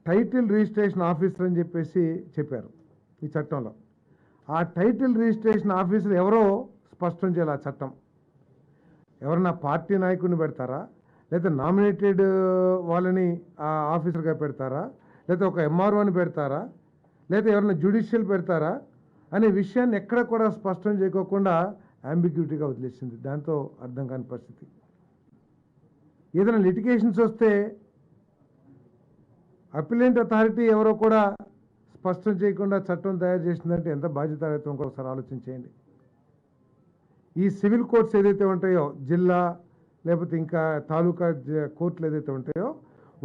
Title registration officer అని చెప్పేసి చెప్పారు ఈ చట్టంలో. ఆ టైటిల్ రిజిస్ట్రేషన్ ఆఫీసర్ ఎవరో స్పష్టం చేయాలి. ఆ చట్టం ఎవరన్నా పార్టీ నాయకుడిని పెడతారా, లేదా నామినేటెడ్ వాళ్ళని ఆఫీసర్గా పెడతారా, లేదా ఒక ఎంఆర్ఓని పెడతారా, లేదా ఎవరైనా జ్యుడిషియల్ పెడతారా అనే విషయాన్ని ఎక్కడ కూడా స్పష్టం చేయకోకుండా అంబిగ్యూటీగా వదిలేసింది. దాంతో అర్థం కాని పరిస్థితి. ఏదైనా లిటిగేషన్స్ వస్తే అపిలెంట్ అథారిటీ ఎవరో కూడా స్పష్టం చేయకుండా చట్టం తయారు చేసిందంటే ఎంత బాధ్యతాయుతం ఒకసారి ఆలోచించేయండి. ఈ సివిల్ కోర్ట్స్ ఏదైతే ఉంటాయో, జిల్లా లేకపోతే ఇంకా తాలూకా కోర్టులు ఏదైతే ఉంటాయో,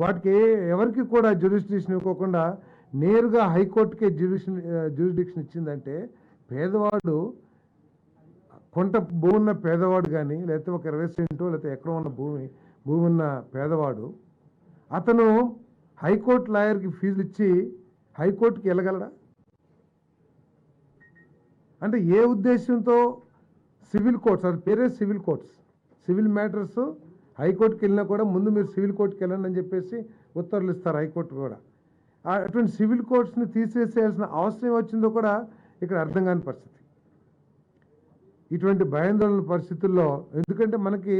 వాటికి ఎవరికి కూడా జ్యూరిస్డిక్షన్ ఇవ్వకుండా నేరుగా హైకోర్టుకే జ్యూరిస్డిక్షన్ ఇచ్చిందంటే, పేదవాడు కొంత భూమి ఉన్న పేదవాడు కానీ, లేకపోతే ఒక 20 సెంటో లేకపోతే ఎక్కడ ఉన్న భూమి ఉన్న పేదవాడు అతను హైకోర్టు లాయర్కి ఫీజులు ఇచ్చి హైకోర్టుకి వెళ్ళగలడా? అంటే ఏ ఉద్దేశంతో సివిల్ కోర్ట్స్, అది పేరే సివిల్ కోర్ట్స్, సివిల్ మ్యాటర్స్ హైకోర్టుకి వెళ్ళినా కూడా ముందు మీరు సివిల్ కోర్టుకి వెళ్ళండి అని చెప్పేసి ఉత్తర్వులు ఇస్తారు హైకోర్టు కూడా. అటువంటి సివిల్ కోర్ట్స్ని తీసేసేయాల్సిన అవసరం వచ్చిందో కూడా ఇక్కడ అర్థం కాని పరిస్థితి. ఇటువంటి భయాందోళన పరిస్థితుల్లో, ఎందుకంటే మనకి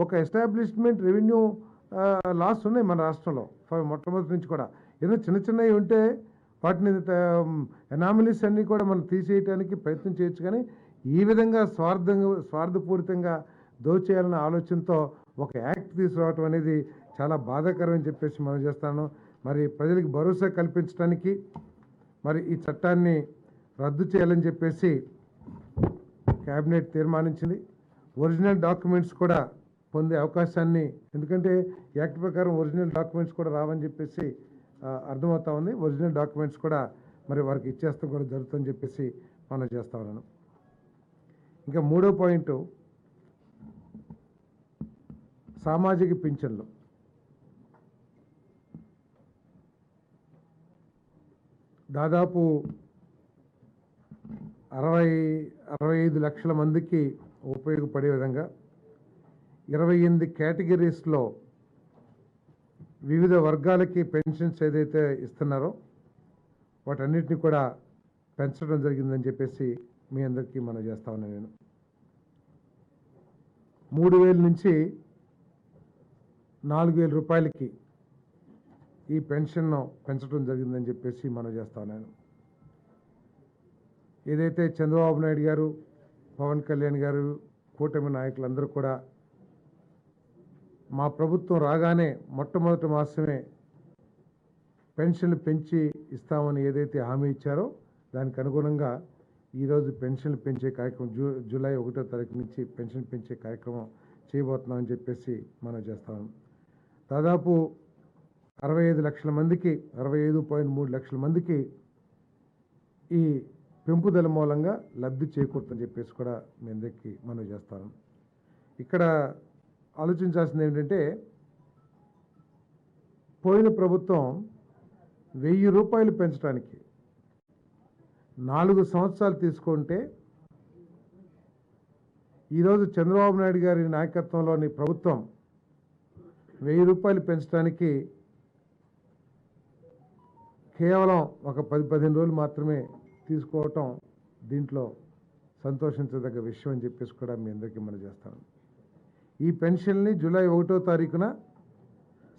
ఒక ఎస్టాబ్లిష్మెంట్ రెవెన్యూ లాస్ ఉన్నాయి మన రాష్ట్రంలో మొట్టమొదటి నుంచి కూడా. ఏదో చిన్న చిన్నవి ఉంటే వాటిని ఎనామలీస్ అన్నీ కూడా మనం తీసేయడానికి ప్రయత్నం చేయొచ్చు, కానీ ఈ విధంగా స్వార్థపూరితంగా దోచేయాలన్న ఆలోచనతో ఒక యాక్ట్ తీసుకురావటం అనేది చాలా బాధాకరం అని చెప్పేసి మనం చేస్తాను. మరి ప్రజలకు భరోసా కల్పించడానికి మరి ఈ చట్టాన్ని రద్దు చేయాలని చెప్పేసి క్యాబినెట్ తీర్మానించింది. ఒరిజినల్ డాక్యుమెంట్స్ కూడా పొందే అవకాశాన్ని, ఎందుకంటే యాక్ట్ ప్రకారం ఒరిజినల్ డాక్యుమెంట్స్ కూడా రావని చెప్పేసి అర్థమవుతా ఉంది. ఒరిజినల్ డాక్యుమెంట్స్ కూడా మరి వారికి ఇచ్చేస్తాం కూడా జరుగుతుందని చెప్పేసి మనం చేస్తా ఉన్నాను. ఇంకా మూడో పాయింట్, సామాజిక పింఛన్లు. దాదాపు 65 లక్షల మందికి ఉపయోగపడే విధంగా 28 కేటగిరీస్లో వివిధ వర్గాలకి పెన్షన్స్ ఏదైతే ఇస్తున్నారో వాటన్నిటిని కూడా పెంచడం జరిగిందని చెప్పేసి మీ అందరికీ మనం చేస్తా ఉన్నాను. నేను 3,000 నుంచి 4,000 రూపాయలకి ఈ పెన్షన్ను పెంచడం జరిగిందని చెప్పేసి మనం చేస్తా ఉన్నాను. ఏదైతే చంద్రబాబు నాయుడు గారు, పవన్ కళ్యాణ్ గారు, కూటమి నాయకులందరూ కూడా మా ప్రభుత్వం రాగానే మొట్టమొదటి మాసమే పెన్షన్లు పెంచి ఇస్తామని ఏదైతే హామీ ఇచ్చారో దానికి అనుగుణంగా ఈరోజు పెన్షన్లు పెంచే కార్యక్రమం జూలై 1వ తారీఖు నుంచి పెన్షన్ పెంచే కార్యక్రమం చేయబోతున్నామని చెప్పేసి మనం చేస్తాం. దాదాపు 65 లక్షల మందికి, 65.3 లక్షల మందికి ఈ పెంపుదల మూలంగా లబ్ధి చేకూరుతుందని చెప్పేసి కూడా మీ అందరికీ మనం చేస్తాను. ఇక్కడ ఆలోచించాల్సింది ఏంటంటే, పోయిన ప్రభుత్వం 1000 రూపాయలు పెంచడానికి 4 సంవత్సరాలు తీసుకుంటే, ఈరోజు చంద్రబాబు నాయుడు గారి నాయకత్వంలోని ప్రభుత్వం 1000 రూపాయలు పెంచడానికి కేవలం ఒక 10-15 రోజులు మాత్రమే తీసుకోవటం దీంట్లో సంతోషించదగ్గ విషయం అని చెప్పేసి కూడా మీ అందరికీ మనం చేస్తాను. ఈ పెన్షన్ని జూలై 1వ తారీఖున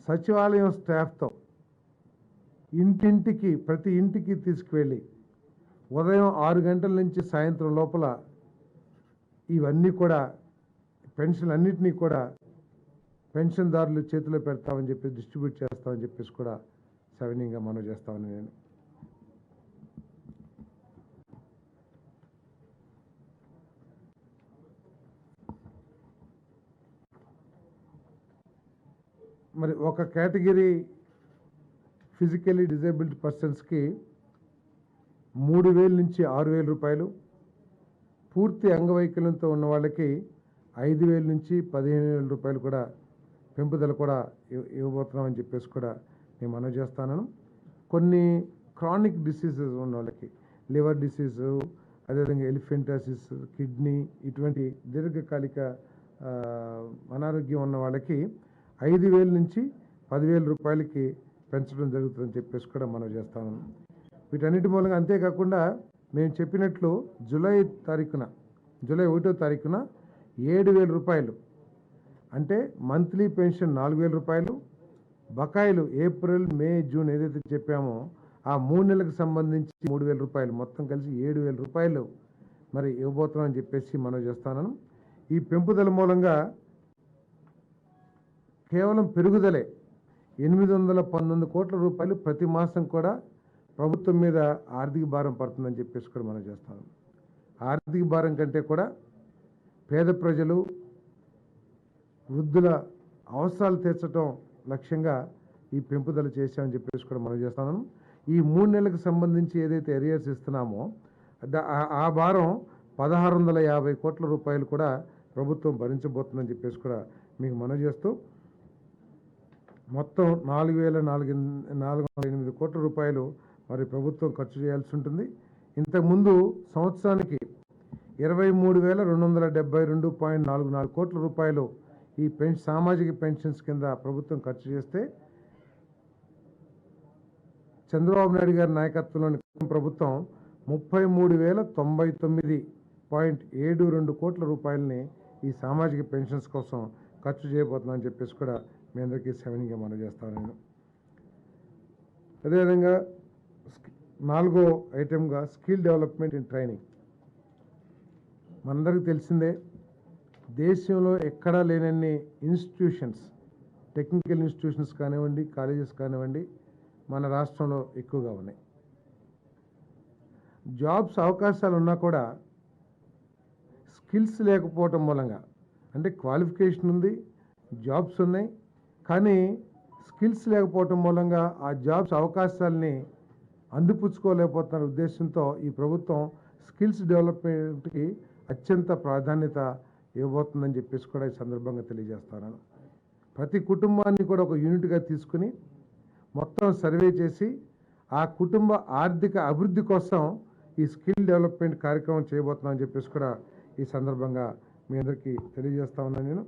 సచివాలయం స్టాఫ్తో ఇంటింటికి, ప్రతి ఇంటికి తీసుకువెళ్ళి ఉదయం 6 గంటల నుంచి సాయంత్రం లోపల ఇవన్నీ కూడా పెన్షన్ అన్నింటినీ కూడా పెన్షన్దారులు చేతిలో పెడతామని చెప్పి డిస్ట్రిబ్యూట్ చేస్తామని చెప్పేసి కూడా సవినీయంగా మనం చేస్తామని నేను. మరి ఒక కేటగిరీ ఫిజికలీ డిజేబుల్డ్ పర్సన్స్కి 3,000 నుంచి 6,000 రూపాయలు, పూర్తి అంగవైకల్యంతో ఉన్న వాళ్ళకి 5,000 నుంచి 15,000 రూపాయలు కూడా పెంపుదల కూడా ఇవ్వబోతున్నామని చెప్పేసి కూడా నేను మనవి చేస్తాను. కొన్ని క్రానిక్ డిసీజెస్ ఉన్న వాళ్ళకి, లివర్ డిసీజు, అదేవిధంగా ఎలిఫెంటాసిస్, కిడ్నీ, ఇటువంటి దీర్ఘకాలిక అనారోగ్యం ఉన్న వాళ్ళకి 5,000 నుంచి 10,000 రూపాయలకి పెంచడం జరుగుతుందని చెప్పేసి కూడా మనం చేస్తాము. వీటన్నిటి మూలంగా అంతేకాకుండా మేము చెప్పినట్లు జూలై 1వ తారీఖున 7,000 రూపాయలు అంటే మంత్లీ పెన్షన్ 4,000 రూపాయలు, బకాయిలు ఏప్రిల్, మే, జూన్ ఏదైతే చెప్పామో ఆ 3 నెలలకు సంబంధించి 3,000 రూపాయలు మొత్తం కలిసి 7,000 రూపాయలు మరి ఇవ్వబోతున్నామని చెప్పేసి మనం చేస్తాను. ఈ పెంపుదల మూలంగా కేవలం పెరుగుదలే 819 కోట్ల రూపాయలు ప్రతి మాసం కూడా ప్రభుత్వం మీద ఆర్థిక భారం పడుతుందని చెప్పేసి కూడా మనం చేస్తాం. ఆర్థిక భారం కంటే కూడా పేద ప్రజలు, వృద్ధుల అవసరాలు తీర్చడం లక్ష్యంగా ఈ పెంపుదల చేశామని చెప్పేసి కూడా మనం చేస్తాను. ఈ 3 నెలలకు సంబంధించి ఏదైతే ఎరియర్స్ ఇస్తున్నామో ఆ భారం 1,650 కోట్ల రూపాయలు కూడా ప్రభుత్వం భరించబోతుందని చెప్పేసి కూడా మీకు మనవి చేస్తూ మొత్తం 4,408 కోట్ల రూపాయలు మరి ప్రభుత్వం ఖర్చు చేయాల్సి ఉంటుంది. ఇంతకుముందు సంవత్సరానికి 23,272.44 కోట్ల రూపాయలు ఈ సామాజిక పెన్షన్స్ కింద ప్రభుత్వం ఖర్చు చేస్తే చంద్రబాబు నాయుడు గారి నాయకత్వంలోని ప్రభుత్వం 33,099.72 కోట్ల రూపాయలని ఈ సామాజిక పెన్షన్స్ కోసం ఖర్చు చేయబోతుందని చెప్పేసి కూడా మీ అందరికీ సెవెన్గా మనం చేస్తాను. నేను అదేవిధంగా 4వ ఐటెంగా స్కిల్ డెవలప్మెంట్ అండ్ ట్రైనింగ్. మనందరికీ తెలిసిందే, దేశంలో ఎక్కడా లేనన్ని ఇన్స్టిట్యూషన్స్, టెక్నికల్ ఇన్స్టిట్యూషన్స్ కానివ్వండి, కాలేజెస్ కానివ్వండి మన రాష్ట్రంలో ఎక్కువగా ఉన్నాయి. జాబ్స్ అవకాశాలు ఉన్నా కూడా స్కిల్స్ లేకపోవటం మూలంగా, అంటే క్వాలిఫికేషన్ ఉంది, జాబ్స్ ఉన్నాయి, కానీ స్కిల్స్ లేకపోవటం మూలంగా ఆ జాబ్స్ అవకాశాలని అందిపుచ్చుకోలేకపోతున్న ఉద్దేశంతో ఈ ప్రభుత్వం స్కిల్స్ డెవలప్మెంట్కి అత్యంత ప్రాధాన్యత ఇవ్వబోతుందని చెప్పేసి కూడా ఈ సందర్భంగా తెలియజేస్తున్నాను. ప్రతి కుటుంబాన్ని కూడా ఒక యూనిట్గా తీసుకుని మొత్తం సర్వే చేసి ఆ కుటుంబ ఆర్థిక అభివృద్ధి కోసం ఈ స్కిల్ డెవలప్మెంట్ కార్యక్రమం చేయబోతున్నామని చెప్పేసి కూడా ఈ సందర్భంగా మీ అందరికీ తెలియజేస్తా ఉన్నాను. నేను